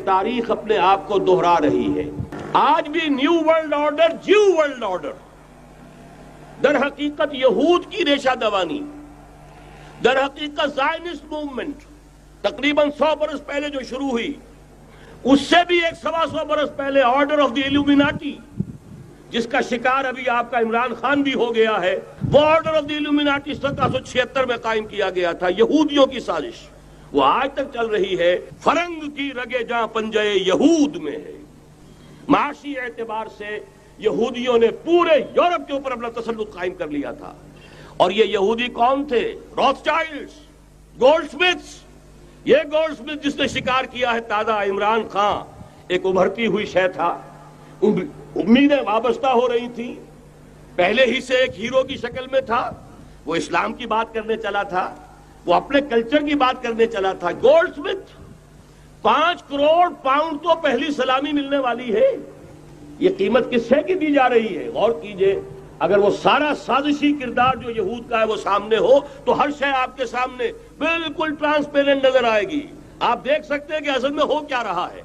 تاریخ اپنے آپ کو دہرا رہی ہے. آج بھی new world order, geo world order در حقیقت یہود کی ریشہ دوانی، در حقیقت زائنسٹ موومنٹ تقریباً 100 برس پہلے جو شروع ہوئی، اس سے بھی 100 برس پہلے آرڈر آف دی ایلومیناٹی، جس کا شکار ابھی آپ کا عمران خان بھی ہو گیا ہے، وہ آرڈر آف دی ایلومیناٹی 1776 میں قائم کیا گیا تھا. یہودیوں کی سازش وہ آج تک چل رہی ہے. فرنگ کی رگے جہاں پنجے یہود میں ہے. معاشی اعتبار سے یہودیوں نے پورے یورپ کے اوپر اپنا تسلط قائم کر لیا تھا. اور یہ یہودی کون تھے؟ Rothschilds, Goldsmiths. یہ گولڈ سمتھ جس نے شکار کیا ہے تازہ عمران خان، ایک ابھرتی ہوئی شے تھا. امیدیں وابستہ ہو رہی تھی. پہلے ہی سے ایک ہیرو کی شکل میں تھا. وہ اسلام کی بات کرنے چلا تھا، وہ اپنے کلچر کی بات کرنے چلا تھا. گولڈ سمتھ 5 کروڑ پاؤنڈ تو پہلی سلامی ملنے والی ہے. یہ قیمت کس سے کی دی جا رہی ہے؟ غور کیجئے. اگر وہ سارا سازشی کردار جو یہود کا ہے وہ سامنے ہو تو ہر شے آپ کے سامنے بالکل ٹرانسپیرنٹ نظر آئے گی. آپ دیکھ سکتے ہیں کہ اصل میں ہو کیا رہا ہے.